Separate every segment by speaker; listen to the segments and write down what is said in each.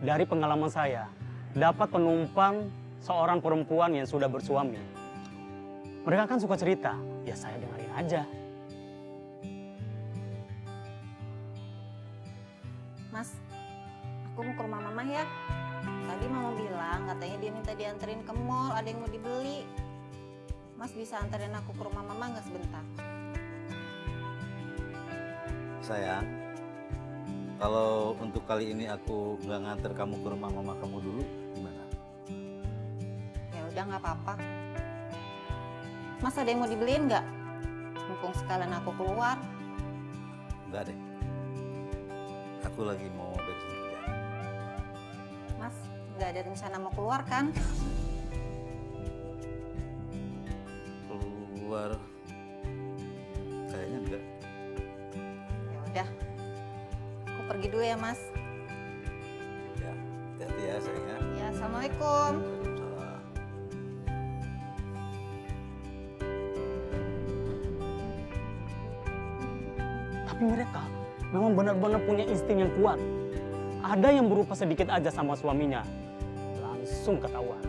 Speaker 1: dari pengalaman saya, dapat penumpang seorang perempuan yang sudah bersuami. Mereka kan suka cerita, ya saya dengerin aja.
Speaker 2: Mas, aku mau ke rumah mama ya. Tadi mama bilang katanya dia minta dianterin ke mall, ada yang mau dibeli. Mas bisa anterin aku ke rumah mama nggak sebentar?
Speaker 3: Sayang, kalau untuk kali ini aku nggak nganter kamu ke rumah mama kamu dulu, gimana?
Speaker 2: Ya udah nggak apa-apa. Mas ada yang mau dibeliin nggak? Mumpung sekalian aku keluar.
Speaker 3: Enggak deh. Aku lagi mau beresin kerjaan.
Speaker 2: Mas nggak ada rencana mau keluar kan?
Speaker 3: Keluar? Kayaknya enggak.
Speaker 2: Ya udah, aku pergi dulu ya Mas.
Speaker 3: Ya, hati-hati ya sayang ya.
Speaker 2: Ya assalamualaikum.
Speaker 3: Waalaikumsalam.
Speaker 1: Tapi mereka memang benar-benar punya insting yang kuat. Ada yang berupa sedikit aja sama suaminya, langsung ketahuan.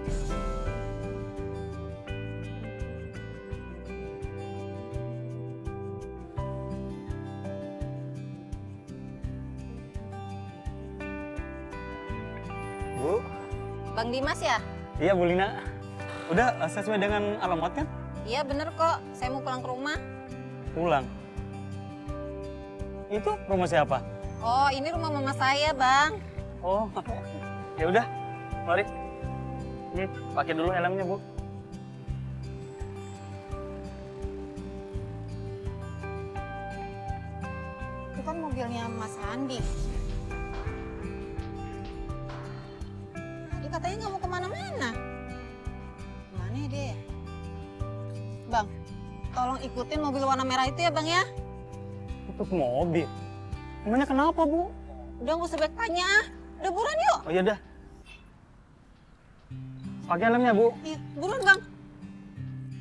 Speaker 1: Bu,
Speaker 2: Bang Dimas ya?
Speaker 1: iya Bu Lina. Udah sesuai dengan alamat kan?
Speaker 2: Iya bener kok, saya mau pulang ke rumah.
Speaker 1: Pulang. Itu rumah siapa?
Speaker 2: Oh ini rumah mama saya Bang.
Speaker 1: Oh, ya udah, mari. Pakai dulu helmnya Bu.
Speaker 2: Itu kan mobilnya Mas Andi. Tadi katanya nggak mau kemana-mana. Kemana ya dia? Bang, tolong ikutin mobil warna merah itu ya Bang ya.
Speaker 1: Itu mobil. Emangnya kenapa Bu?
Speaker 2: Udah nggak usah banyak tanya ah. Udah buruan yuk.
Speaker 1: Oh iya dah. Pakai helmnya Bu.
Speaker 2: Iya, buruan Bang.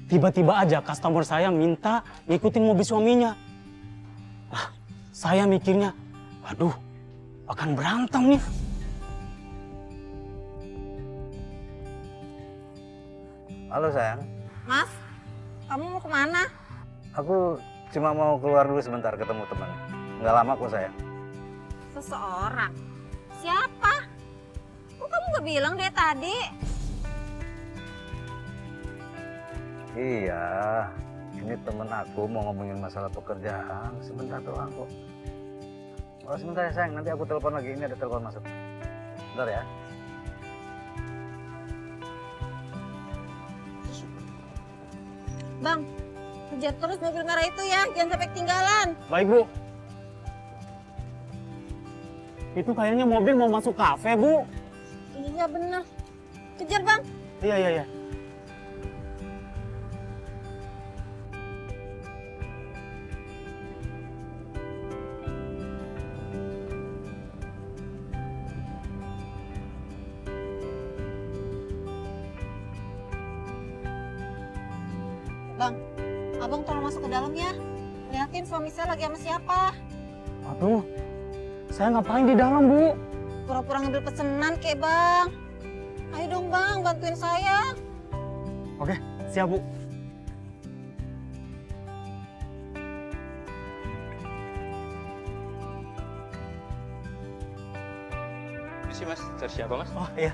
Speaker 1: Tiba-tiba aja customer saya minta ngikutin mobil suaminya. Lah, saya mikirnya, waduh, akan berantem nih.
Speaker 3: Halo sayang,
Speaker 2: Mas, kamu mau kemana?
Speaker 3: aku cuma mau keluar dulu sebentar ketemu teman. Nggak lama kok sayang.
Speaker 2: Seseorang. Siapa? Kok kamu nggak bilang dari tadi?
Speaker 3: Iya, ini temen aku mau ngomongin masalah pekerjaan. Sebentar doang kok. Oh sebentar ya sayang, nanti aku telepon lagi. Ini ada telepon masuk. Bentar ya.
Speaker 2: Bang, kejar terus mobil merah itu ya, jangan sampai ketinggalan.
Speaker 1: Baik Bu. Itu kayaknya mobil mau masuk kafe Bu.
Speaker 2: Iya bener. Kejar Bang.
Speaker 1: Iya, iya, iya.
Speaker 2: Bang, abang tolong masuk ke dalam ya. Lihatin suami saya lagi sama siapa.
Speaker 1: Aduh, saya ngapain di dalam Bu?
Speaker 2: Pura-pura ngambil pesenan kek Bang. Ayo dong Bang, bantuin saya.
Speaker 1: Oke, siap Bu.
Speaker 4: Ini sih Mas, cari siapa Mas?
Speaker 1: Oh iya,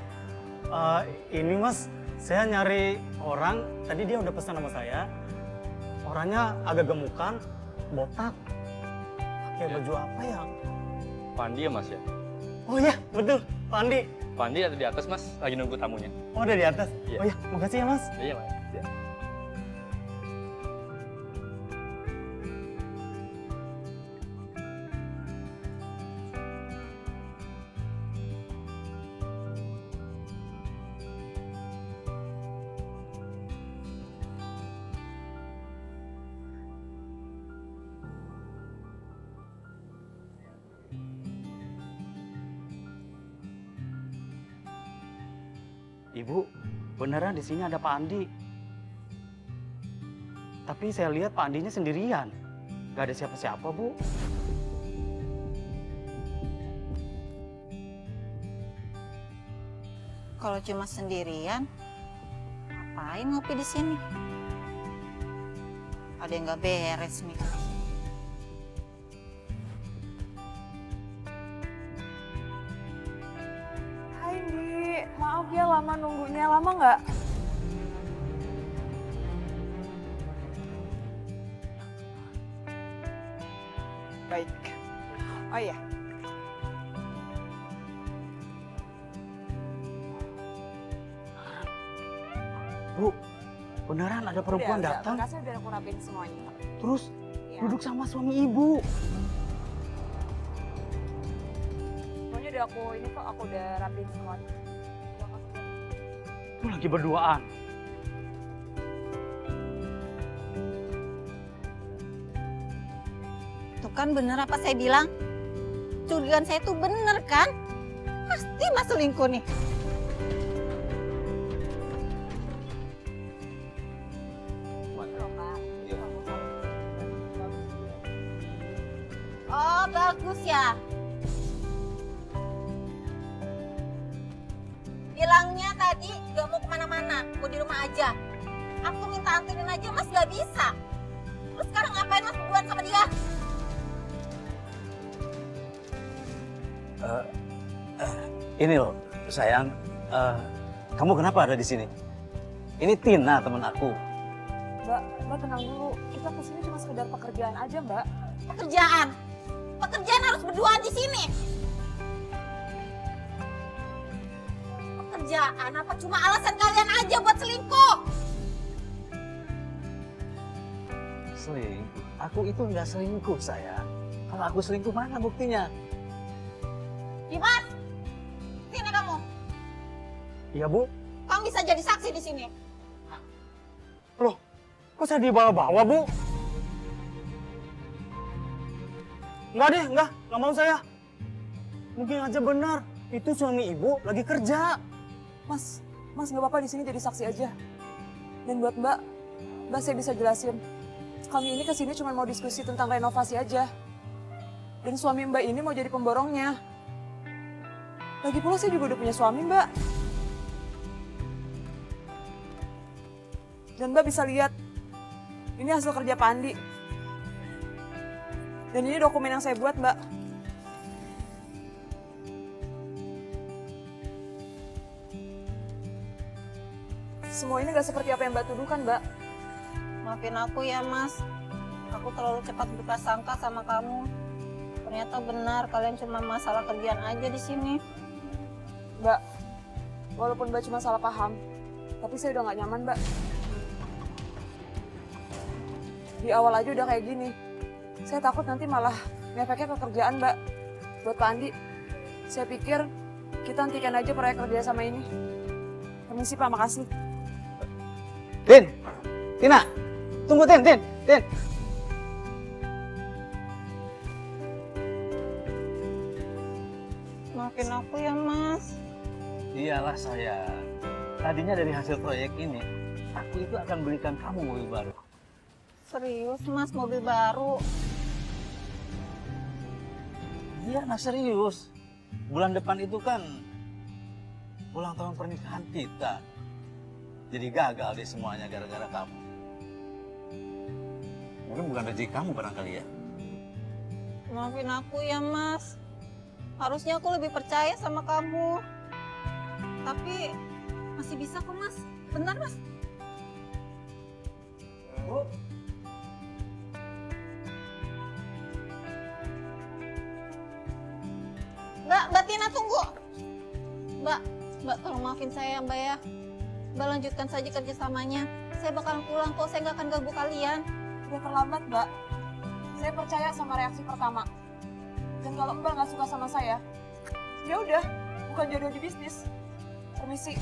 Speaker 1: ini Mas, saya nyari orang. Tadi dia udah pesan sama saya. Orangnya agak gemukan, botak. Pakai
Speaker 4: Ya.
Speaker 1: baju apa ya?
Speaker 4: Pandi ya Mas ya?
Speaker 1: Oh iya, betul, Pak Andi.
Speaker 4: Pandi ada di atas Mas, lagi nunggu tamunya.
Speaker 1: Oh udah di atas?
Speaker 4: Iya.
Speaker 1: Oh iya, makasih ya Mas.
Speaker 4: Iya Mas. Ya.
Speaker 1: Ibu, beneran di sini ada Pak Andi. Tapi saya lihat Pak Andinya sendirian. Gak ada siapa-siapa, Bu.
Speaker 2: Kalau cuma sendirian, ngapain ngopi di sini? Ada yang nggak beres nih.
Speaker 5: Hai Di, maaf ya lama nunggunya, lama nggak? Baik. Oh iya,
Speaker 1: Bu, beneran ada perempuan
Speaker 5: udah,
Speaker 1: datang
Speaker 5: berkasnya udah aku rapiin semuanya.
Speaker 1: terus
Speaker 5: Ya.
Speaker 1: duduk sama suami ibu.
Speaker 5: Semuanya udah aku ini kok, aku udah rapiin semuanya.
Speaker 1: Itu lagi berduaan.
Speaker 2: Tuh kan bener apa saya bilang? Curigaan saya tuh bener kan? Pasti Mas selingkuh nih. Oh bagus ya. Bilangnya tadi gak mau kemana-mana, mau di rumah aja. Aku minta anterin aja Mas gak bisa. Terus sekarang ngapain Mas berduaan sama dia?
Speaker 3: Ini loh, sayang. Kamu kenapa ada di sini? Ini Tina, teman aku.
Speaker 5: Mbak tenang dulu. Kita kesini cuma sekedar pekerjaan aja, Mbak.
Speaker 2: Pekerjaan. Pekerjaan harus berduaan di sini. Pekerjaan apa cuma alasan kalian aja buat selingkuh?
Speaker 3: Selingkuh? Aku itu nggak selingkuh, sayang. Kalau aku selingkuh, mana buktinya?
Speaker 2: Dimas, sini kamu.
Speaker 1: Iya Bu.
Speaker 2: Kamu bisa jadi saksi di sini.
Speaker 1: Loh, kok saya dibawa-bawa Bu? Enggak deh, enggak mau saya. Mungkin aja benar, itu suami ibu lagi kerja.
Speaker 5: Mas nggak apa-apa di sini jadi saksi aja. Dan buat Mbak saya bisa jelasin. Kami ini kesini cuma mau diskusi tentang renovasi aja. Dan suami Mbak ini mau jadi pemborongnya. Lagi pula saya juga udah punya suami, Mbak. Dan Mbak bisa lihat, ini hasil kerja Pak Andi. Dan ini dokumen yang saya buat, Mbak. Semua ini gak seperti apa yang Mbak tuduhkan, Mbak.
Speaker 2: Maafin aku ya Mas. Aku terlalu cepat berprasangka sama kamu. Ternyata benar kalian cuma masalah kerjaan aja di sini.
Speaker 5: Mbak, walaupun Mbak cuma salah paham, tapi saya udah gak nyaman, Mbak. Di awal aja udah kayak gini. Saya takut nanti malah ngefeknya ke kerjaan, Mbak. Buat Pak Andi, saya pikir kita hentikan aja proyek kerja sama ini. Permisi Pak, makasih.
Speaker 3: Tin! Tina! Tunggu, Tin!
Speaker 2: Maafin aku ya Mas.
Speaker 3: Iyalah, sayang. Tadinya dari hasil proyek ini, aku itu akan belikan kamu mobil baru.
Speaker 2: Serius Mas, mobil baru?
Speaker 3: Iya, nah serius. Bulan depan itu kan ulang tahun pernikahan kita. Jadi gagal deh semuanya gara-gara kamu. Mungkin bukan rezeki kamu barangkali ya.
Speaker 2: Maafin aku ya Mas. Harusnya aku lebih percaya sama kamu. Tapi masih bisa kok Mas. Bentar Mas. Mbak Tina tunggu. Mbak tolong maafin saya Mbak ya. Mbak lanjutkan saja kerjasamanya. Saya bakalan pulang kok, saya nggak akan ganggu kalian.
Speaker 5: Udah terlambat, Mbak. Saya percaya sama reaksi pertama. Dan kalau Mbak nggak suka sama saya, ya udah, bukan jodoh di bisnis. Permisi.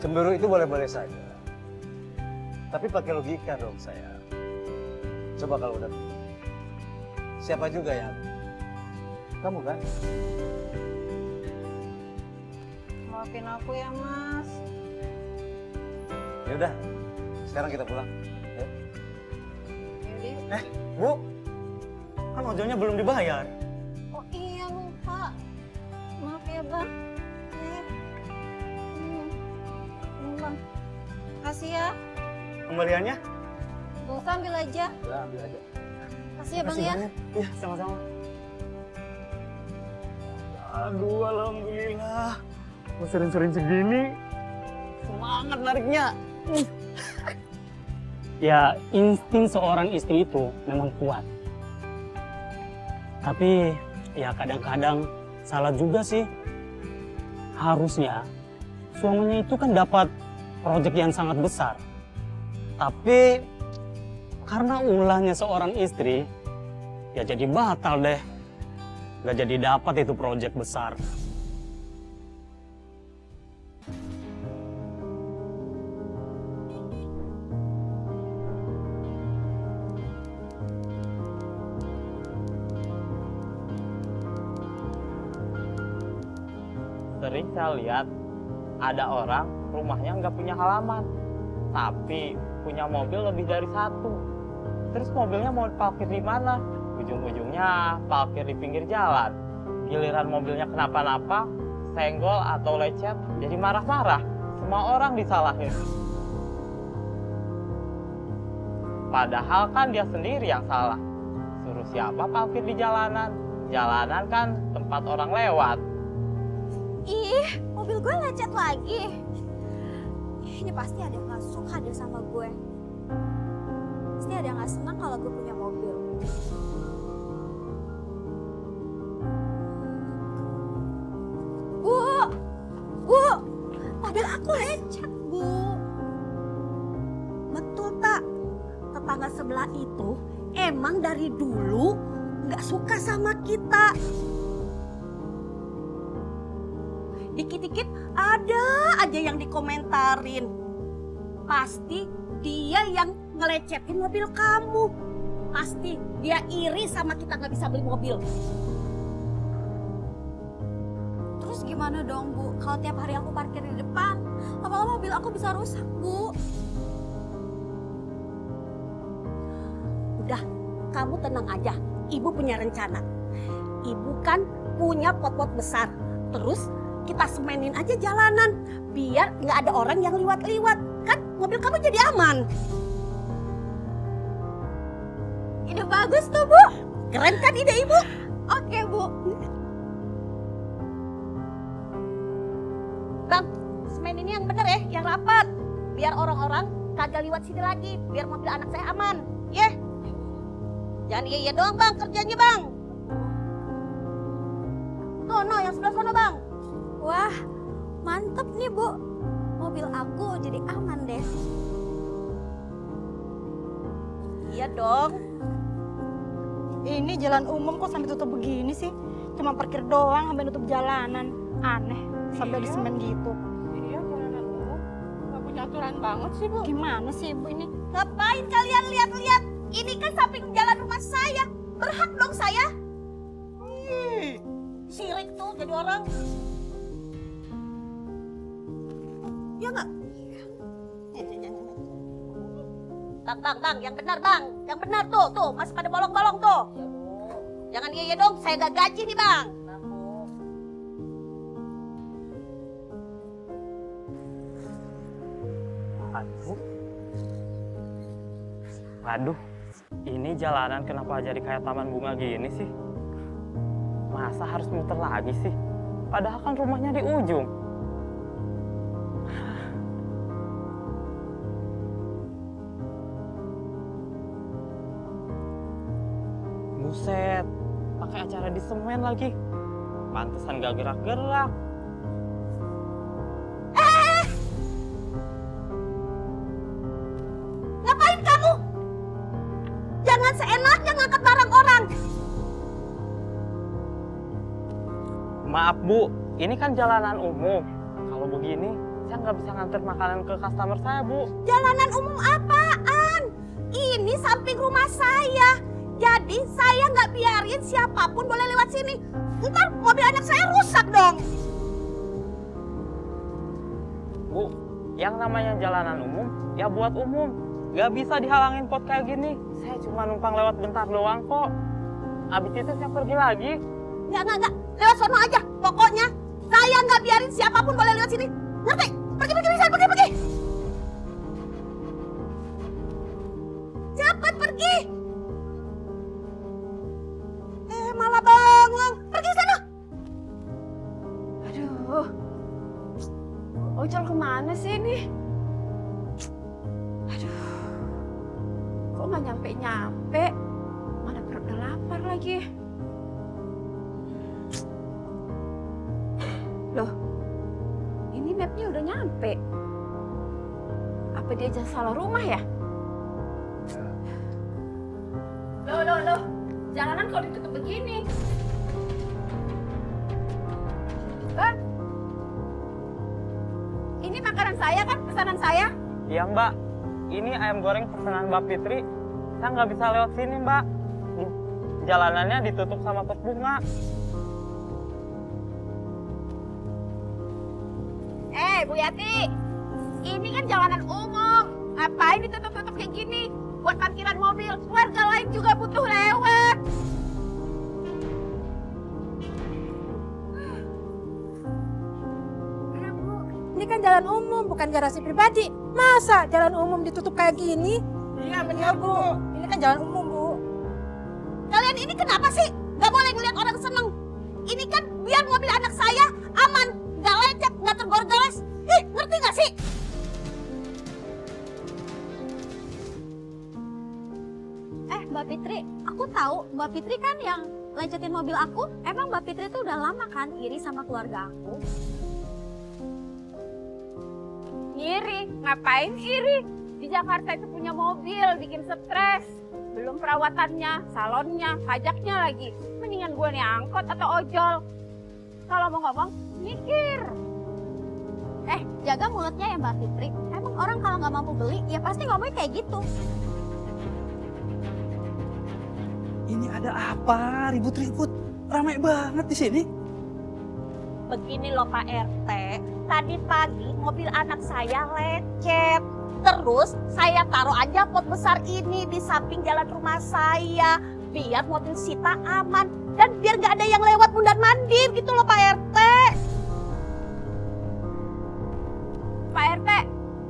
Speaker 3: Cemburu itu boleh-boleh saja. Tapi pakai logika dong, saya. Coba kalau udah. Siapa juga yang? Kamu kan?
Speaker 2: maafin aku ya Mas.
Speaker 3: Ya udah, sekarang kita pulang. Yuk.
Speaker 2: Yaudah.
Speaker 1: Bu, kan ojolnya belum dibayar.
Speaker 2: Oh iya lupa. Maaf ya Bang. Bang. Kasih ya.
Speaker 1: Kembaliannya?
Speaker 2: Gak usah ambil aja.
Speaker 3: Udah, ambil aja.
Speaker 2: Kasih ya Bang ya.
Speaker 1: banyak. Iya, sama-sama. Aduh, alhamdulillah. Kok sering-sering segini, semangat nariknya. Ya, insting seorang istri itu memang kuat. Tapi, ya kadang-kadang salah juga sih. Harusnya, suaminya itu kan dapat proyek yang sangat besar. Tapi, karena ulahnya seorang istri, ya jadi batal deh. Gak jadi dapat itu proyek besar.
Speaker 6: Sering saya lihat ada orang rumahnya nggak punya halaman, tapi punya mobil lebih dari satu. Terus mobilnya mau parkir di mana? Ujung-ujungnya parkir di pinggir jalan. Giliran mobilnya kenapa-napa, senggol atau lecet, jadi marah-marah. Semua orang disalahin. Padahal kan dia sendiri yang salah. Suruh siapa parkir di jalanan? Jalanan kan tempat orang lewat.
Speaker 7: Ih, mobil gue lecet lagi. Ini pasti ada yang gak suka deh sama gue. Pasti ada yang gak senang kalau gue punya mobil. Bu, mobil aku lecet, Bu. Betul tak? Tetangga sebelah itu emang dari dulu gak suka sama kita. Dikit-dikit ada aja yang dikomentarin. Pasti dia yang ngelecetin mobil kamu. Pasti dia iri sama kita nggak bisa beli mobil. Terus gimana dong Bu? Kalau tiap hari aku parkir di depan, lama-lama mobil aku bisa rusak Bu. Udah, kamu tenang aja. Ibu punya rencana. Ibu kan punya pot-pot besar. Terus kita semenin aja jalanan biar nggak ada orang yang liwat-liwat, kan mobil kamu jadi aman. Ide bagus tuh Bu, keren kan ide Ibu? Oke Bu. Bang, semen ini yang bener ya, yang rapat, biar orang-orang kagak liwat sini lagi, biar mobil anak saya aman, ya. Jangan iya doang Bang kerjanya Bang. No, yang sebelah sana Bang. Wah, mantep nih Bu. Mobil aku jadi aman deh. Iya dong.
Speaker 8: Ini jalan umum kok sampai tutup begini sih? Cuma parkir doang sampai nutup jalanan. Aneh, sampai di semen gitu.
Speaker 5: Iya, jalanan umum. Gak punya aturan banget sih, Bu.
Speaker 8: Gimana sih Ibu ini?
Speaker 7: Ngapain kalian lihat-lihat? Ini kan samping jalan rumah saya. Berhak dong saya. Sirik tuh jadi orang. Ya nggak? Bang, yang benar Bang. Yang benar tuh, masih pada bolong-bolong tuh. Jangan iya dong, saya gak gaji nih Bang.
Speaker 6: Waduh, ini jalanan kenapa jadi kayak taman bunga gini sih? Masa harus muter lagi sih? Padahal kan rumahnya di ujung. Buset, pakai acara di semen lagi. Pantesan gak gerak-gerak.
Speaker 7: Ngapain kamu? Jangan seenaknya ngangkat barang orang.
Speaker 6: Maaf Bu, ini kan jalanan umum. Kalau begini, saya nggak bisa nganter makanan ke customer saya Bu.
Speaker 7: Jalanan umum apaan? Ini samping rumah saya. Jadi saya nggak biarin siapapun boleh lewat sini. Ntar mobil anak saya rusak dong.
Speaker 6: Bu, yang namanya jalanan umum, ya buat umum. Gak bisa dihalangin pot kayak gini. Saya cuma numpang lewat bentar doang kok. Abis itu saya pergi lagi.
Speaker 7: Enggak. Lewat sono aja. Pokoknya saya nggak biarin siapapun boleh lewat sini. Ngerti? Pergi, Misan, pergi. Cepat pergi. Malah bengong. Pergi sana.
Speaker 5: Aduh, ojol kemana sih ini? Aduh, kok nggak nyampe? Mana perut udah lapar lagi. Loh, ini mapnya udah nyampe. Apa dia jangan salah rumah ya? Loh. Jalanan kok ditutup begini? Bang, ini makanan saya kan, pesanan saya?
Speaker 6: Iya Mbak, ini ayam goreng pesanan Mbak Fitri. Saya nggak bisa lewat sini Mbak. Jalanannya ditutup sama pos bunga.
Speaker 7: Bu Yati, ini kan jalanan umum. Ngapain ditutup-tutup kayak gini? Buat parkiran mobil, warga lain juga butuh lewat.
Speaker 8: Ini kan jalan umum, bukan garasi pribadi. Masa jalan umum ditutup kayak gini?
Speaker 7: Iya benar Bu.
Speaker 8: Ini kan jalan umum, Bu.
Speaker 7: Kalian ini kenapa sih? Gak boleh ngeliat orang seneng. Ini kan biar mobil anak saya aman, gak lecet, gak tergores. Ngerti gak sih?
Speaker 9: Mbak Fitri, aku tahu Mbak Fitri kan yang lecetin mobil aku. Emang Mbak Fitri tuh udah lama kan iri sama keluarga aku?
Speaker 5: Iri? Ngapain iri? Di Jakarta itu punya mobil, bikin stres. Belum perawatannya, salonnya, pajaknya lagi. Mendingan gue nih angkot atau ojol. Kalau mau ngomong, mikir.
Speaker 9: Jaga mulutnya ya Mbak Fitri. Emang orang kalau nggak mampu beli, ya pasti ngomongnya kayak gitu.
Speaker 10: Ini ada apa? Ribut-ribut. Ramai banget di sini.
Speaker 7: Begini loh Pak RT, tadi pagi mobil anak saya lecet. Terus saya taruh aja pot besar ini di samping jalan rumah saya. Biar mobil Sita aman. Dan biar gak ada yang lewat mundar mandir gitu loh Pak RT.
Speaker 5: Pak RT,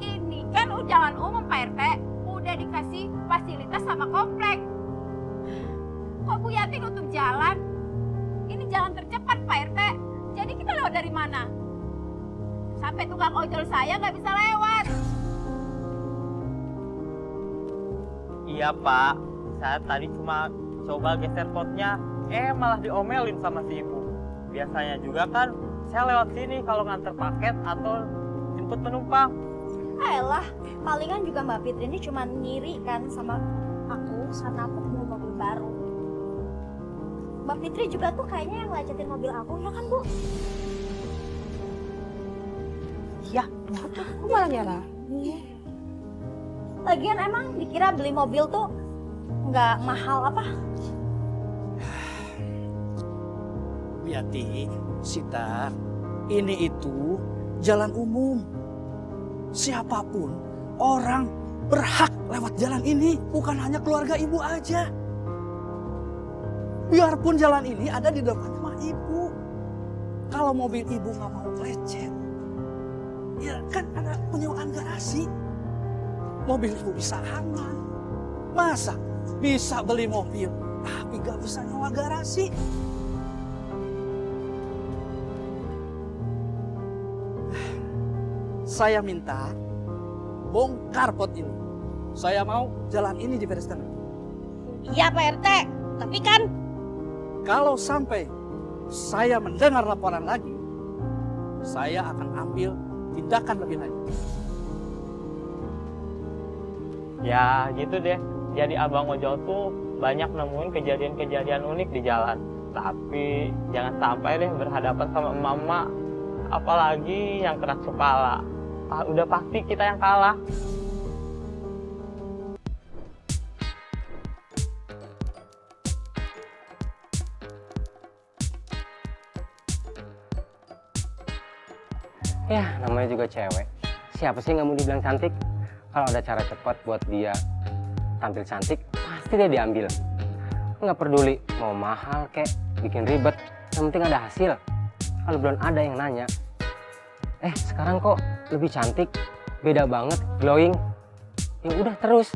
Speaker 5: ini kan jalan umum Pak RT. Udah dikasih fasilitas sama komplek. Kok Bu Yati nutup jalan? Ini jalan tercepat Pak RT. Jadi kita lewat dari mana? Sampai tukang ojol saya nggak bisa lewat.
Speaker 6: Iya Pak, saya tadi cuma coba geser potnya, malah diomelin sama si ibu. Biasanya juga kan saya lewat sini kalau nganter paket atau jemput penumpang.
Speaker 9: Ayolah, palingan juga Mbak Fitri ini cuma ngiri kan sama aku karena aku punya mobil baru. Mbak Fitri juga tuh kayaknya yang lecetin mobil aku, ya kan Bu?
Speaker 8: Ya, aku malah nyala.
Speaker 9: Lagian emang dikira beli mobil tuh nggak mahal apa?
Speaker 10: Bu Yati, Sita, ini itu jalan umum. Siapapun orang berhak lewat jalan ini, bukan hanya keluarga ibu aja. Biarpun jalan ini ada di depan rumah ibu. Kalau mobil ibu nggak mau lecet, ya kan ada penyewaan garasi. Mobil ibu bisa aman. Masa bisa beli mobil tapi nggak bisa nyewa garasi? Saya minta bongkar pot ini. Saya mau jalan ini dibereskan.
Speaker 7: Iya Pak RT, tapi kan
Speaker 10: Kalau sampai saya mendengar laporan lagi, saya akan ambil tindakan lebih lanjut.
Speaker 6: Ya gitu deh, jadi abang ojol tuh banyak nemuin kejadian-kejadian unik di jalan. Tapi jangan sampai deh berhadapan sama emak-emak, apalagi yang keras kepala. Udah pasti kita yang kalah. Ya, namanya juga cewek.
Speaker 11: Siapa sih yang nggak mau dibilang cantik? Kalau ada cara cepat buat dia tampil cantik, pasti dia diambil. Nggak peduli mau mahal kek, bikin ribet, yang penting ada hasil. Kalau belum ada yang nanya, sekarang kok lebih cantik, beda banget, glowing. Ya udah terus,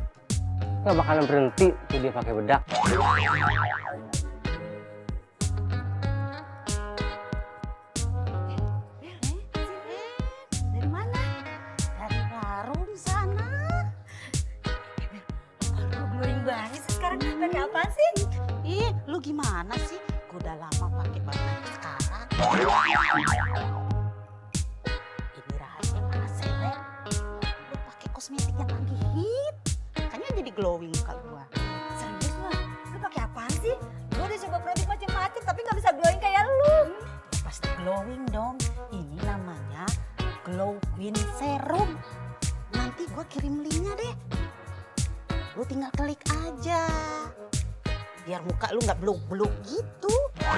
Speaker 11: nggak bakalan berhenti tuh dia pakai bedak.
Speaker 7: Dari mana? Dari warung sana. Lu glowing banget sih sekarang. Pakai apa sih? Ih, lu gimana sih? Gue udah lama pakai bahan sekarang. Ini rahasia mana seleb? Lu pakai kosmetik yang lagi hit. Makanya jadi glowing muka gua. Serius lu? Lu pakai apaan sih? Gua udah coba produk macam-macam tapi nggak bisa glowing kayak lu. Ya pasti glowing dong. Ini namanya Glow Queen Serum. Nanti gua kirim linknya deh. Lu tinggal klik aja. Biar muka lu nggak beluk-beluk gitu. Ya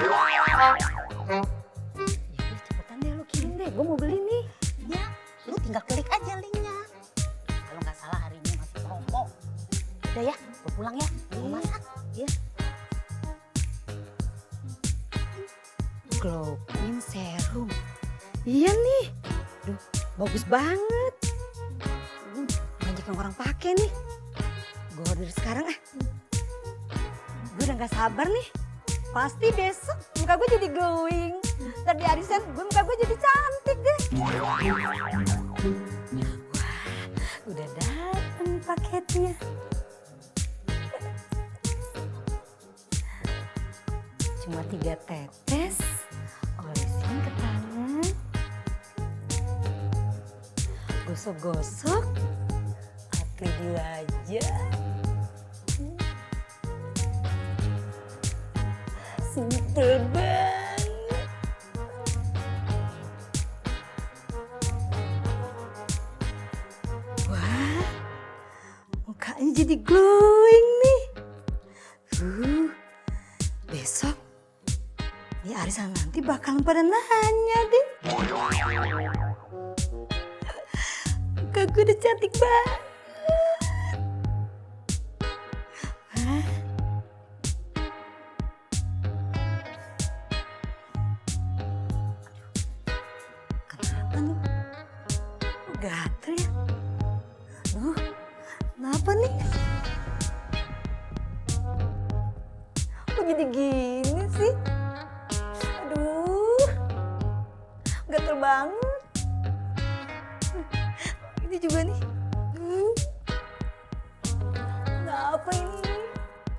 Speaker 7: udah cepetan deh lu kirim deh. Gua mau beli nih. Ya, lu tinggal klik aja linknya. Kalau nggak salah hari ini masih promo. Udah ya, gua pulang ya. Gua masak. Ya. Glow Queen Serum. Iya nih. Duh, bagus banget. Banyak yang orang pakai nih. Gue order sekarang ah. Gue udah gak sabar nih. Pasti besok muka gue jadi glowing. Ntar di arisan gue muka gue jadi cantik deh. Wah, udah dateng paketnya. Cuma 3 tetes. Olesin ke tangan. Gosok-gosok. Apply dulu aja. Simple banget. Wah, mukanya jadi glowing nih. Besok di arisan nanti bakalan pada nanya deh. Muka gue udah cantik banget. Hah? Kenapa nih? Kok gatel ya? Aduh, kenapa nih? Kok jadi gini sih? Aduh, gatel banget. Ini juga nih. Kenapa ini?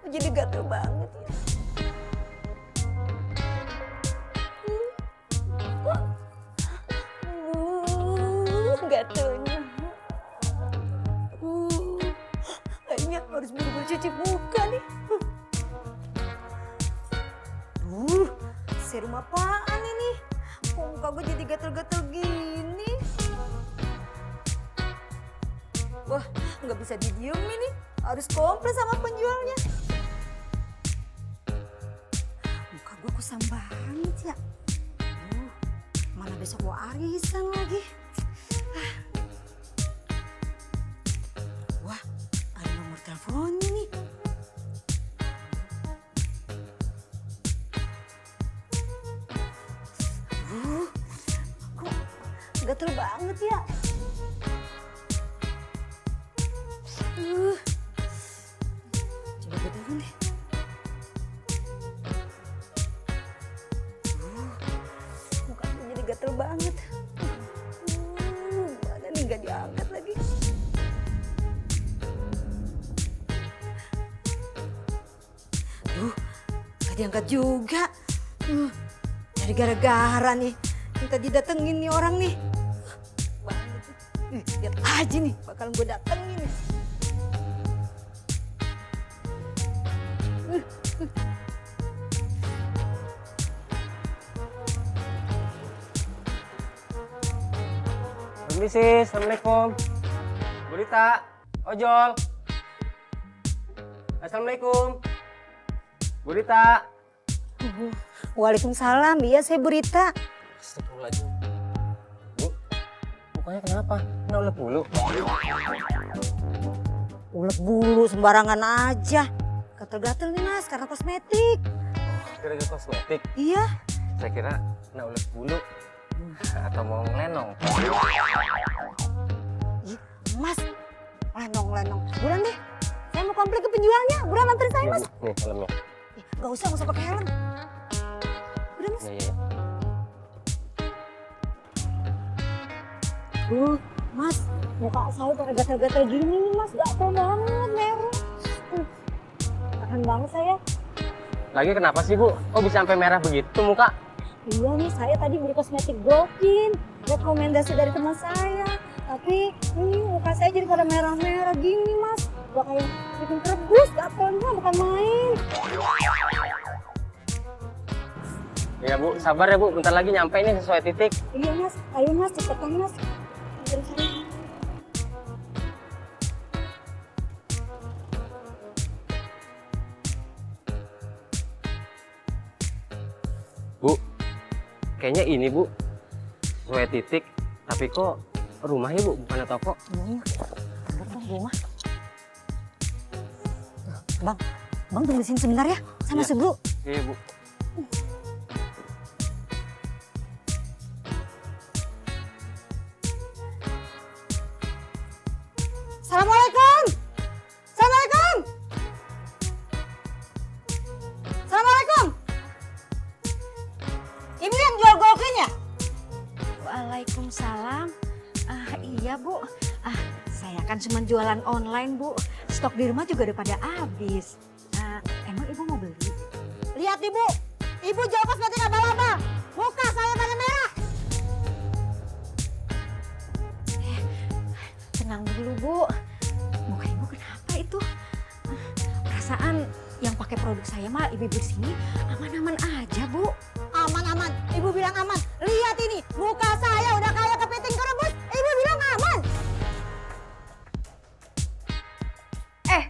Speaker 7: Kok jadi gatel banget ya? Gatelnya. Kayaknya harus buru-buru cuci muka nih. Serum apaan ini? Kok muka gue jadi gatel-gatel gini? Wah, nggak bisa didiemin nih. Harus komplain sama penjualnya. Muka gue kusam banget ya. Mana besok mau arisan lagi. Wah, ada nomor teleponnya nih. Kok gatel banget ya? Coba gue telepon deh. Muka gue jadi gatel banget. Mana nih gak diangkat lagi. Gak diangkat juga. Dari gara-gara nih. Minta didatengin nih orang nih. Lihat aja nih, bakalan gue datengin nih.
Speaker 11: Permisi, assalamualaikum. Bu Rita, ojol. Assalamualaikum. Bu Rita.
Speaker 8: Waalaikumsalam, iya saya Bu Rita.
Speaker 11: Astagfirullahaladzim. Bu Mukanya kenapa? Kena ulet bulu?
Speaker 7: Ulet bulu sembarangan aja. Gatel-gatel nih mas, karena kosmetik.
Speaker 11: Gara-gara kosmetik?
Speaker 7: Iya.
Speaker 11: Saya kira kena ulet bulu. Atau mau ngelenong.
Speaker 7: Ih, mas, lenong-lenong. Buruan deh, saya mau komplain ke penjualnya. Buruan anterin saya mas.
Speaker 11: Nih helmnya.
Speaker 7: Ih, gak usah pakai helm. Udah mas.
Speaker 11: Iya.
Speaker 7: Mas, muka saya pada gatel-gatel gini nih mas. Gatel banget, merah. Tahan banget saya.
Speaker 11: Lagi kenapa sih Bu? Kok bisa sampai merah begitu muka?
Speaker 7: Iya nih, saya tadi beli kosmetik Glokin. Rekomendasi dari teman saya. Tapi ini muka saya jadi pada merah-merah gini mas. Udah kayak bikin rebus, gatelnya bukan main.
Speaker 11: Ya Bu, sabar ya Bu. Bentar lagi nyampe ini sesuai titik.
Speaker 7: Iya mas, ayo mas, cepetan mas.
Speaker 11: Bu, kayaknya ini Bu. Sesuai titik. Tapi kok rumahnya Bu, bukannya toko?
Speaker 7: Rumah. Bang tunggu sini sebentar ya. Saya masuk dulu.
Speaker 11: Iya Bu.
Speaker 7: Assalamualaikum. Assalamualaikum. Assalamualaikum. Ibu yang jual Glokin ya?
Speaker 12: Waalaikumsalam. Iya Bu. Saya kan cuma jualan online Bu. Stok di rumah juga udah pada habis. Emang Ibu mau beli?
Speaker 7: Lihat Ibu. Ibu jual kosmetik abal-abal. Muka saya pada merah.
Speaker 12: Tenang dulu Bu. Muka Ibu kenapa itu? Perasaan yang pakai produk saya mah ibu-ibu di sini aman-aman aja Bu.
Speaker 7: Aman-aman. Ibu bilang aman. Lihat ini. Muka saya udah kayak kepiting kerebus. Ibu bilang aman.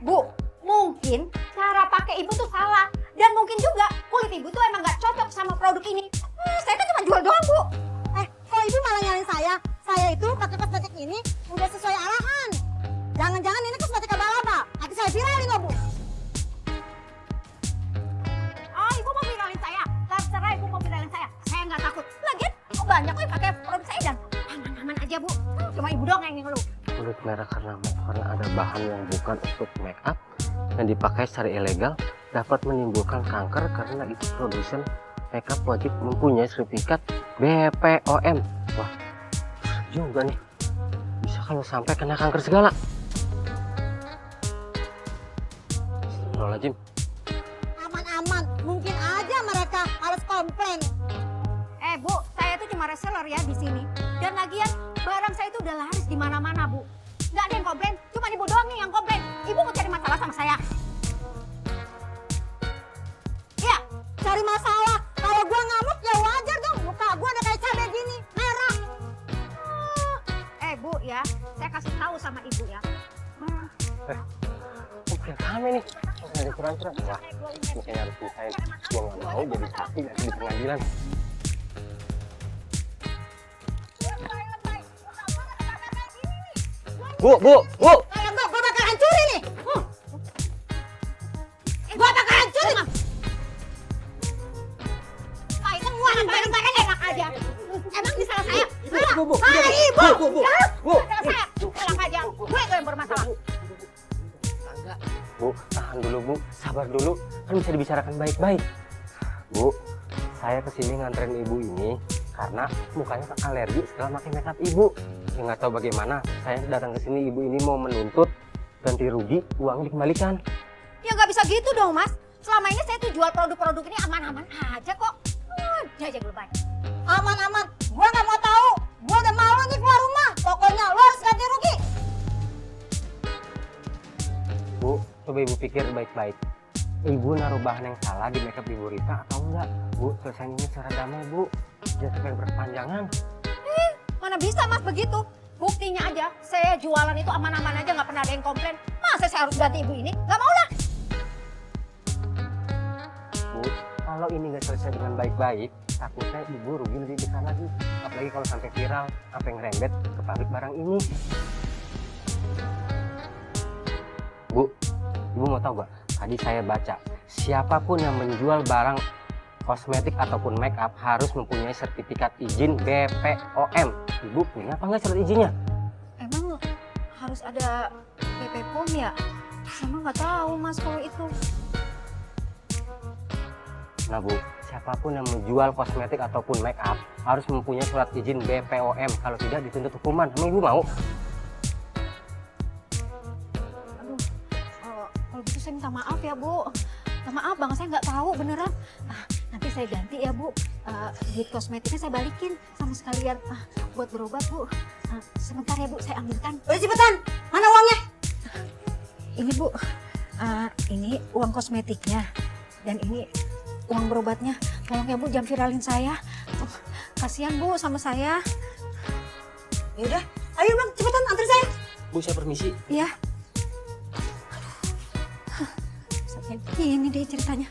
Speaker 12: Bu, mungkin cara pakai Ibu tuh salah. Dan mungkin juga kulit Ibu tuh emang gak cocok sama produk ini. Saya kan cuma jual doang Bu.
Speaker 7: Kok Ibu malah nyalain saya? Saya itu pakai kosmetik ini udah sesuai arahan. Jangan-jangan ini kosmetik abal-abal. Nanti saya viralin kok Bu.
Speaker 12: Ibu mau viralin saya? Terserah Ibu mau viralin saya. Saya nggak takut. Lagian kok banyak kok yang pakai produk saya dan aman-aman aja Bu. Cuma Ibu doang yang ngeluh.
Speaker 11: Kulit merah karena ada bahan yang bukan untuk make up yang dipakai secara ilegal dapat menimbulkan kanker karena itu produsen make up wajib mempunyai sertifikat BPOM. Wah, juga nih. Bisa kalau sampai kena kanker segala. Astagfirullahaladzim.
Speaker 7: Aman-aman. Mungkin aja mereka harus komplain.
Speaker 12: Bu, saya tuh cuma reseller ya di sini. Dan lagian barang saya itu udah laris di mana-mana Bu. Nggak ada yang komplain, cuma Ibu doang nih yang komplain. Ibu mau cari masalah sama saya?
Speaker 7: Iya, cari masalah. Kalau gua ngamuk ya wajar dong. Muka gua udah kayak cabai gini, merah.
Speaker 12: Bu ya, saya kasih tahu sama Ibu ya.
Speaker 11: Oke, kami nih. Ada kurang-kurang. Wah, ini kayaknya harus pisahin. Gua nggak mau jadi saksi nanti di pengadilan. Bu!
Speaker 7: Kalau enggak, gua bakal hancurin nih. Gua bakal hancurin.
Speaker 12: Semua barang-barang enak aja. Emang di salah saya?
Speaker 11: Bu.
Speaker 12: Salah Ibu.
Speaker 11: Bu.
Speaker 12: Salah saya. Enak aja. Gue itu yang bermasalah.
Speaker 11: Bu, tahan dulu Bu, sabar dulu, kan bisa dibicarakan baik-baik. Bu, saya kesini nganterin Ibu ini karena mukanya alergi setelah pakai makeup Ibu. Ya nggak tahu bagaimana, saya datang ke sini Ibu ini mau menuntut ganti rugi, uang dikembalikan.
Speaker 12: Ya nggak bisa gitu dong Mas. Selama ini saya tuh jual produk-produk ini aman-aman aja kok. Dia aja lebay.
Speaker 7: Aman-aman. Gua nggak mau tahu. Gua udah malu nih keluar rumah. Pokoknya lo harus ganti rugi.
Speaker 11: Bu, coba Ibu pikir baik-baik. Ibu naruh bahan yang salah di makeup Ibu Rita atau enggak? Bu, selesai ini secara damai Bu. Jangan sampai berkepanjangan.
Speaker 12: Mana bisa Mas begitu? Buktinya aja, saya jualan itu aman-aman aja nggak pernah ada yang komplain. Masa saya harus ganti Ibu ini? Nggak mau lah.
Speaker 11: Bu, Kalau ini nggak selesai dengan baik-baik, takutnya ibu rugi lebih besar lagi. Apalagi kalau sampai viral, apa yang ngerembet ke pabrik barang ini. Bu, ibu mau tahu gak? Tadi saya baca, siapapun yang menjual barang kosmetik ataupun make up harus mempunyai sertifikat izin BPOM. Ibu punya apa nggak surat izinnya?
Speaker 12: Emang harus ada PP POM ya? Sama nggak tahu mas kalau itu.
Speaker 11: Nah Bu, siapapun yang menjual kosmetik ataupun make up harus mempunyai surat izin BPOM. Kalau tidak dituntut hukuman. Emang ibu mau?
Speaker 12: Aduh, kalau gitu saya minta maaf ya Bu. Minta maaf bang, saya nggak tahu beneran. Nanti saya ganti ya Bu. Duit kosmetiknya saya balikin sama sekalian buat berobat Bu. Sebentar ya Bu, saya ambilkan.
Speaker 7: Cepetan, mana uangnya?
Speaker 12: Ini Bu, ini uang kosmetiknya dan ini uang berobatnya. Tolong ya Bu, jangan viralin saya. Kasihan Bu sama saya.
Speaker 7: Yaudah, ayo bang, cepetan antar saya.
Speaker 11: Bu, saya permisi.
Speaker 12: Iya. Ini deh ceritanya.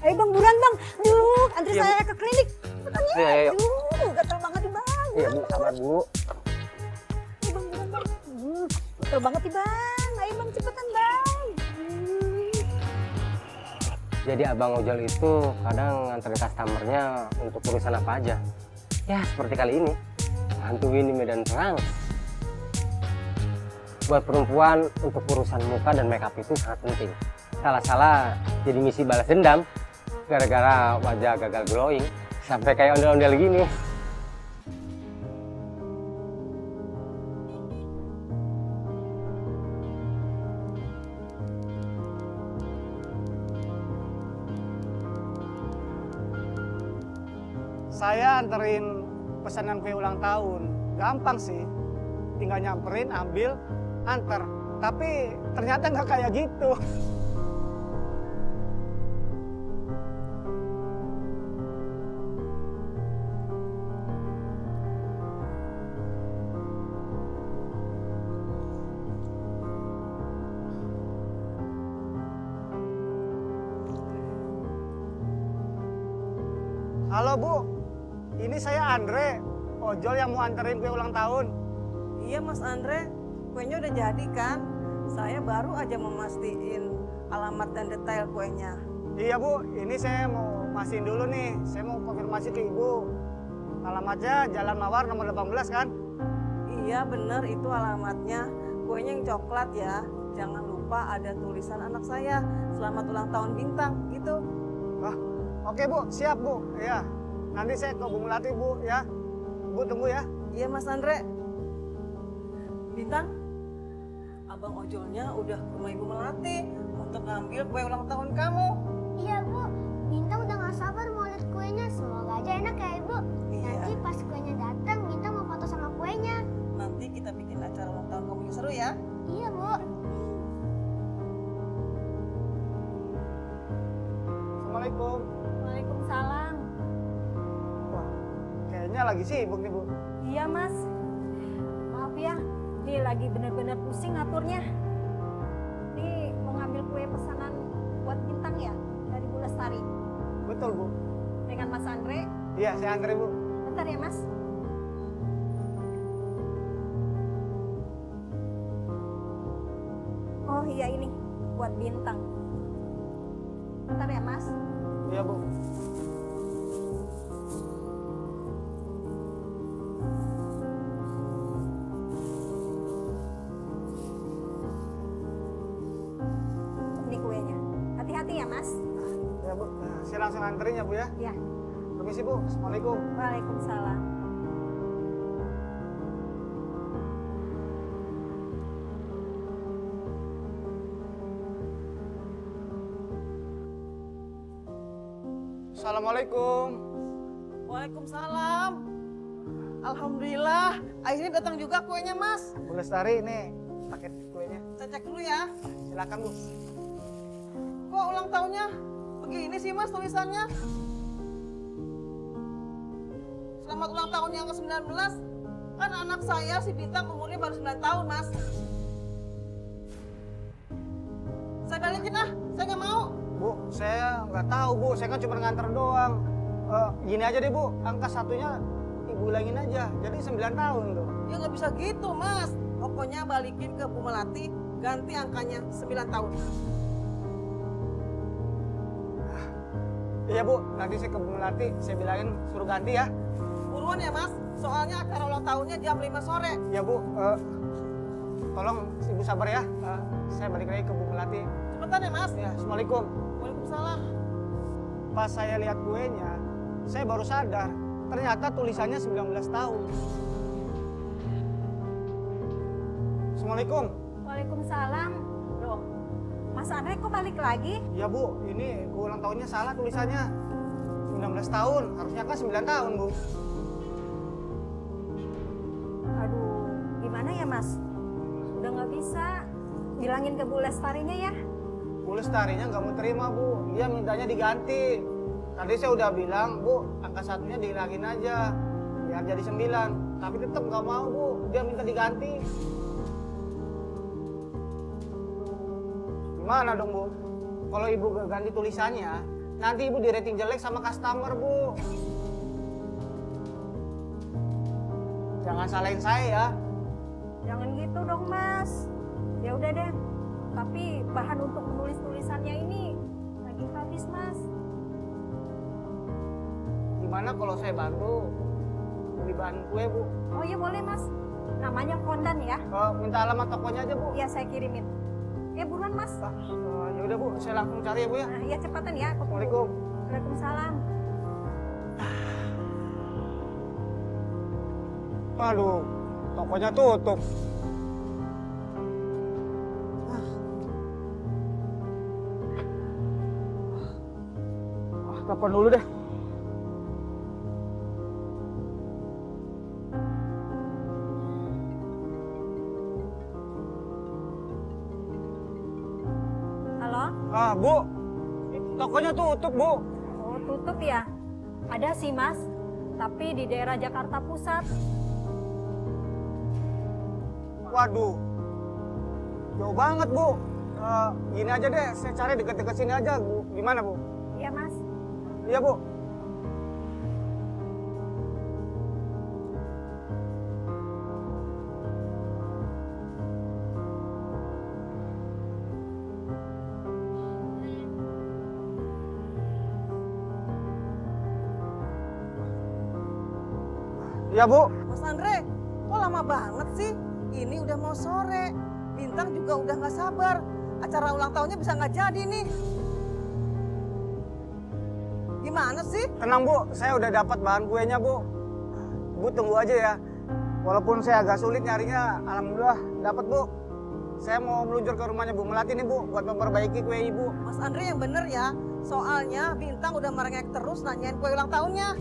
Speaker 7: Ayo bang, buruan bang. Duh, antar
Speaker 11: Iya,
Speaker 7: saya ke klinik. Cepetan ya.
Speaker 11: Ayo.
Speaker 7: Duh, gatel banget nih bang.
Speaker 11: Iya Bu, sabar Bu.
Speaker 7: Ayo bang, buruan bang. Gatel banget nih bang. Ayo bang, cepetan bang.
Speaker 11: Jadi abang ojol itu kadang nganterin customernya untuk urusan apa aja. Ya seperti kali ini, bantuin di medan perang. Buat perempuan untuk urusan muka dan makeup itu sangat penting. Salah-salah jadi misi balas dendam gara-gara wajah gagal glowing sampai kayak ondel-ondel gini.
Speaker 10: Saya anterin pesanan kue ulang tahun. Gampang sih. Tinggal nyamperin, ambil, anter. Tapi ternyata nggak kayak gitu. Halo Bu, ini saya Andre, ojol yang mau anterin kue ulang tahun.
Speaker 13: Iya Mas Andre, kuenya udah jadi kan? Saya baru aja memastiin alamat dan detail kuenya.
Speaker 10: Iya Bu, ini saya mau mastiin dulu nih, saya mau konfirmasi ke Ibu. Alamatnya Jalan Mawar nomor 18 kan?
Speaker 13: Iya bener itu alamatnya, kuenya yang coklat ya. Jangan lupa ada tulisan anak saya, selamat ulang tahun Bintang, gitu.
Speaker 10: Oke Bu, siap Bu. Ya, nanti saya ke Bu Melati Bu ya. Bu tunggu ya.
Speaker 13: Iya Mas Andre. Bintang, abang ojolnya udah ke rumah Ibu Melati untuk ngambil kue ulang tahun kamu.
Speaker 9: Iya Bu, Bintang udah gak sabar mau lihat kuenya. Semoga aja enak ya Ibu. Nanti pas kuenya datang, Bintang mau foto sama kuenya.
Speaker 13: Nanti kita bikin acara ulang tahun kamu yang seru ya.
Speaker 9: Iya Bu.
Speaker 10: Assalamualaikum.
Speaker 12: Waalaikumsalam.
Speaker 10: Wah, kayaknya lagi sibuk nih Bu.
Speaker 12: Iya Mas. Maaf ya, ini lagi bener-bener pusing ngaturnya. Ini mau ngambil kue pesanan buat Bintang ya dari Bu Lestari.
Speaker 10: Betul Bu.
Speaker 12: Dengan Mas Andre.
Speaker 10: Iya, saya antri Bu.
Speaker 12: Bentar ya Mas. Oh iya ini buat Bintang. Bentar ya Mas.
Speaker 10: Iya Bu.
Speaker 12: Ini kuenya. Hati-hati ya Mas.
Speaker 10: Ya Bu, nah, saya langsung anterin ya Bu ya.
Speaker 12: Iya.
Speaker 10: Permisi Bu, Assalamualaikum.
Speaker 12: Waalaikumsalam.
Speaker 10: Assalamualaikum.
Speaker 13: Waalaikumsalam. Alhamdulillah, akhirnya datang juga kuenya Mas.
Speaker 10: Bu Lestari ini paket kuenya.
Speaker 13: Saya cek dulu ya.
Speaker 10: Silakan Bu.
Speaker 13: Kok ulang tahunnya begini sih Mas tulisannya? Selamat ulang tahun yang ke-19. Kan anak saya si Bintang umurnya baru 9 tahun Mas. Saya balikin Saya nggak mau.
Speaker 10: Bu, saya nggak tahu Bu, saya kan cuma nganter doang. Gini aja deh Bu, angka satunya Ibu ulangin aja, jadi 9 tahun tuh.
Speaker 13: Ya nggak bisa gitu, Mas. Pokoknya balikin ke Bu Melati, ganti angkanya 9 tahun.
Speaker 10: Iya Bu, nanti saya ke Bu Melati, saya bilangin suruh ganti ya.
Speaker 13: Buruan ya, Mas. Soalnya acara ulang tahunnya jam 5 sore.
Speaker 10: Ya Bu, tolong Ibu sabar ya. Saya balik lagi ke Bu Melati.
Speaker 13: Cepetan ya, Mas.
Speaker 10: Ya, Assalamualaikum.
Speaker 13: Waalaikumsalam.
Speaker 10: Pas saya lihat kuenya, saya baru sadar ternyata tulisannya 19 tahun. Assalamualaikum.
Speaker 7: Waalaikumsalam. Loh, Mas Andre kok balik lagi?
Speaker 10: Ya Bu, ini kue ulang tahunnya salah tulisannya. 19 tahun, harusnya kan 9 tahun Bu.
Speaker 7: Aduh, gimana ya Mas? Udah nggak bisa. Bilangin ke Bu Lestarinya ya.
Speaker 10: Bu Lestarinya nggak mau terima Bu, dia mintanya diganti. Tadi saya udah bilang Bu, angka satunya dihilangin aja, biar jadi 9. Tapi tetap nggak mau Bu, dia minta diganti. Gimana dong Bu? Kalau Ibu gak ganti tulisannya, nanti Ibu di rating jelek sama customer Bu. Jangan salahin saya ya.
Speaker 7: Jangan gitu dong Mas. Ya udah deh. Tapi bahan untuk menulis tulisannya ini lagi habis Mas.
Speaker 10: Gimana kalau saya bantu beli bahan kue Bu?
Speaker 7: Oh iya boleh Mas. Namanya Fondan ya.
Speaker 10: Minta alamat tokonya aja Bu.
Speaker 7: Iya saya kirimin. Ya buruan Mas.
Speaker 10: Ya udah Bu, saya langsung cari ya Bu ya.
Speaker 7: Nah, iya cepatan ya. Aku tunggu.
Speaker 10: Assalamualaikum.
Speaker 7: Waalaikumsalam.
Speaker 10: Aduh, tokonya tutup. Telepon dulu deh.
Speaker 7: Halo?
Speaker 10: Bu, tokonya tutup Bu.
Speaker 7: Oh tutup ya? Ada sih Mas. Tapi di daerah Jakarta Pusat.
Speaker 10: Waduh, jauh banget Bu. Gini aja deh, saya cari deket-deket sini aja Bu. Gimana Bu?
Speaker 7: Iya Mas.
Speaker 10: Iya Bu. Iya Bu.
Speaker 13: Mas Andre, kok lama banget sih? Ini udah mau sore. Bintang juga udah nggak sabar. Acara ulang tahunnya bisa nggak jadi nih. Gimana sih?
Speaker 10: Tenang Bu, saya udah dapat bahan kuenya Bu. Bu tunggu aja ya. Walaupun saya agak sulit nyarinya, alhamdulillah dapat Bu. Saya mau meluncur ke rumahnya Bu Melati nih Bu, buat memperbaiki kue Ibu.
Speaker 13: Mas Andre yang bener ya. Soalnya Bintang udah merengek terus nanyain kue ulang tahunnya.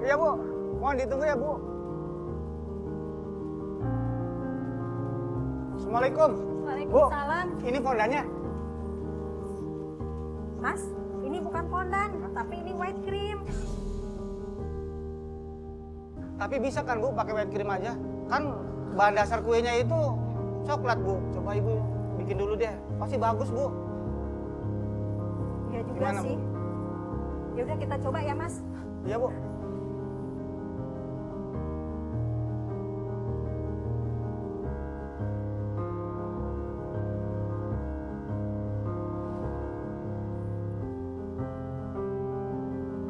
Speaker 10: Iya Bu, mohon ditunggu ya Bu. Assalamualaikum.
Speaker 7: Waalaikumsalam.
Speaker 10: Bu, ini fondannya.
Speaker 7: Mas, ini bukan fondan, tapi ini white cream.
Speaker 10: Tapi bisa kan Bu pakai white cream aja? Kan bahan dasar kuenya itu coklat Bu. Coba Ibu bikin dulu deh. Pasti bagus Bu.
Speaker 7: Ya juga
Speaker 10: Gimana,
Speaker 7: sih. Ya udah kita coba ya Mas.
Speaker 10: Iya Bu.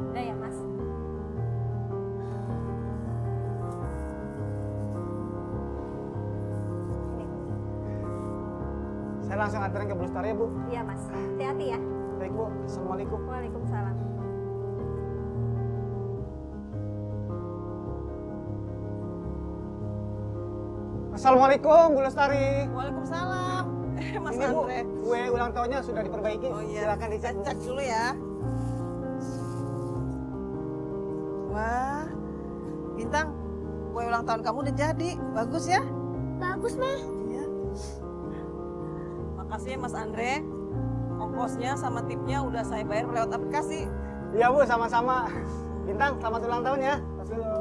Speaker 7: Udah ya Mas.
Speaker 10: Saya langsung anterin ke Blue Star ya Bu.
Speaker 7: Iya Mas. Hati-hati ya.
Speaker 10: Baik Bu. Assalamualaikum.
Speaker 7: Waalaikumsalam.
Speaker 10: Assalamualaikum Bu Lestari.
Speaker 13: Waalaikumsalam. Mas
Speaker 10: Ini Bu,
Speaker 13: Andre.
Speaker 10: kue ulang tahunnya sudah diperbaiki.
Speaker 13: Oh iya.
Speaker 10: Silakan dicek Bu.
Speaker 13: Cek dulu ya. Wah, Bintang, kue ulang tahun kamu udah jadi. Bagus ya?
Speaker 9: Bagus, Mah.
Speaker 13: Iya. Makasih ya Mas Andre. Ongkosnya sama tipnya udah saya bayar lewat aplikasi.
Speaker 10: Iya Bu, sama-sama. Bintang, selamat ulang tahun ya. Tas dulu.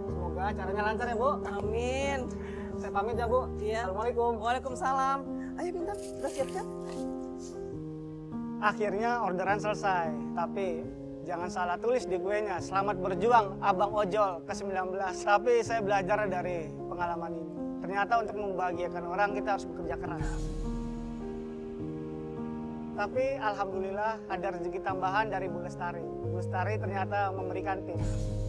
Speaker 10: Semoga acaranya lancar ya Bu.
Speaker 13: Amin.
Speaker 10: Saya pamit ya Bu.
Speaker 13: Iya.
Speaker 10: Assalamualaikum.
Speaker 13: Waalaikumsalam. Ayo Bintang, sudah siap-siap?
Speaker 14: Akhirnya orderan selesai, tapi jangan salah tulis di kuenya, selamat berjuang Abang Ojol ke-19. Tapi saya belajar dari pengalaman ini. Ternyata untuk membahagiakan orang kita harus bekerja keras. Tapi alhamdulillah ada rezeki tambahan dari Bu Lestari. Bu Lestari ternyata memberikan tips.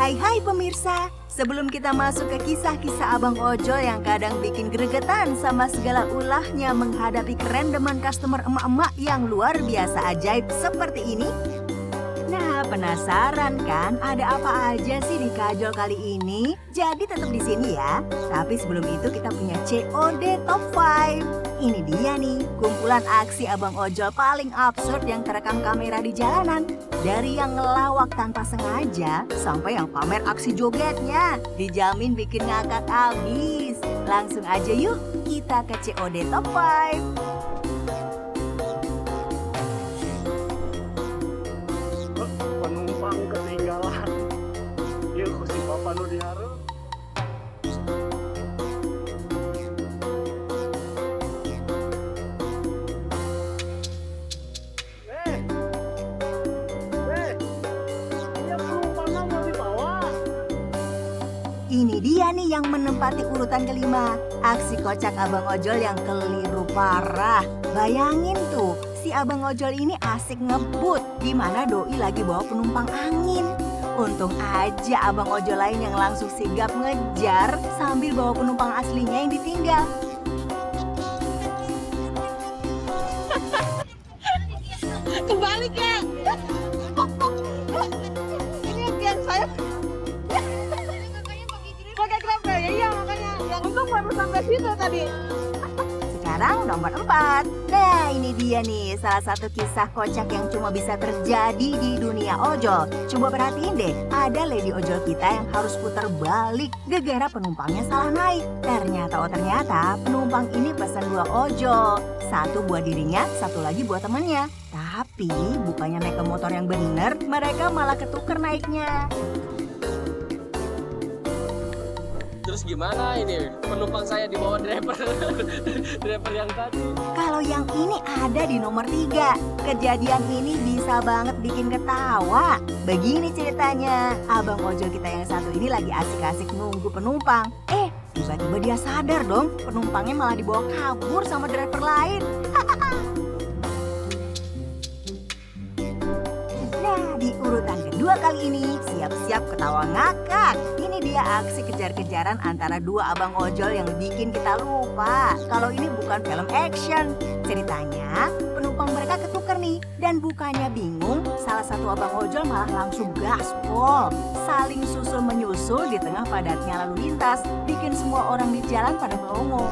Speaker 15: Hai pemirsa, sebelum kita masuk ke kisah-kisah Abang Ojol yang kadang bikin gregetan sama segala ulahnya menghadapi kerendeman customer emak-emak yang luar biasa ajaib seperti ini. Nah, penasaran kan ada apa aja sih di Kajol kali ini? Jadi tetap di sini ya. Tapi sebelum itu kita punya COD Top 5. Ini dia nih, kumpulan aksi Abang Ojol paling absurd yang terekam kamera di jalanan. Dari yang ngelawak tanpa sengaja, sampai yang pamer aksi jogetnya. Dijamin bikin ngakak abis. Langsung aja yuk, kita ke COD Top 5.
Speaker 14: Penumpang ketinggalan. Yuk, si Papa nu diharu.
Speaker 15: Ini dia nih yang menempati urutan kelima. Aksi kocak Abang Ojol yang keliru parah. Bayangin tuh, si Abang Ojol ini asik ngebut di mana doi lagi bawa penumpang angin. Untung aja Abang Ojol lain yang langsung sigap ngejar sambil bawa penumpang aslinya yang ditinggal.
Speaker 8: Kebalik ya. Ini bagian saya. Pakai kenapa ya? Iya makanya. Yang untung baru sampai situ tadi.
Speaker 15: Sekarang nomor 4. Nah ini dia nih salah satu kisah kocak yang cuma bisa terjadi di dunia ojol. Coba perhatiin deh, ada lady ojol kita yang harus putar balik gara-gara penumpangnya salah naik. Ternyata penumpang ini pesan 2 ojol. Satu buat dirinya, satu lagi buat temannya. Tapi bukannya naik ke motor yang bener, mereka malah ketuker naiknya.
Speaker 6: Terus gimana ini? Penumpang saya dibawa driver yang tadi.
Speaker 15: Kalau yang ini ada di nomor 3. Kejadian ini bisa banget bikin ketawa. Begini ceritanya, Abang Ojol kita yang satu ini lagi asik-asik nunggu penumpang. Tiba-tiba dia sadar dong, penumpangnya malah dibawa kabur sama driver lain. Nah, di urutan kedua kali ini, siap-siap ketawa ngakak. Ini dia aksi kejar-kejaran antara 2 abang ojol yang bikin kita lupa kalau ini bukan film action. Ceritanya, penumpang mereka ketuker nih. Dan bukannya bingung, salah satu abang ojol malah langsung gaspol. Saling susul-menyusul di tengah padatnya lalu lintas, bikin semua orang di jalan pada melongo.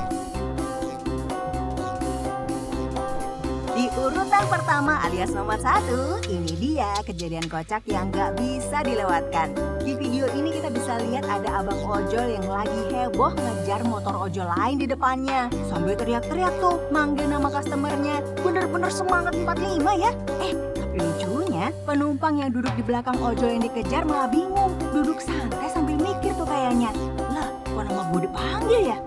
Speaker 15: Di urutan pertama alias nomor 1, ini dia kejadian kocak yang gak bisa dilewatkan. Di video ini kita bisa lihat ada abang ojol yang lagi heboh ngejar motor ojol lain di depannya. Sambil teriak-teriak tuh, manggil nama customernya. Bener-bener semangat 45 ya. Tapi lucunya, penumpang yang duduk di belakang ojol yang dikejar malah bingung. Duduk santai sambil mikir tuh kayaknya. Lah, kok nama gue dipanggil ya?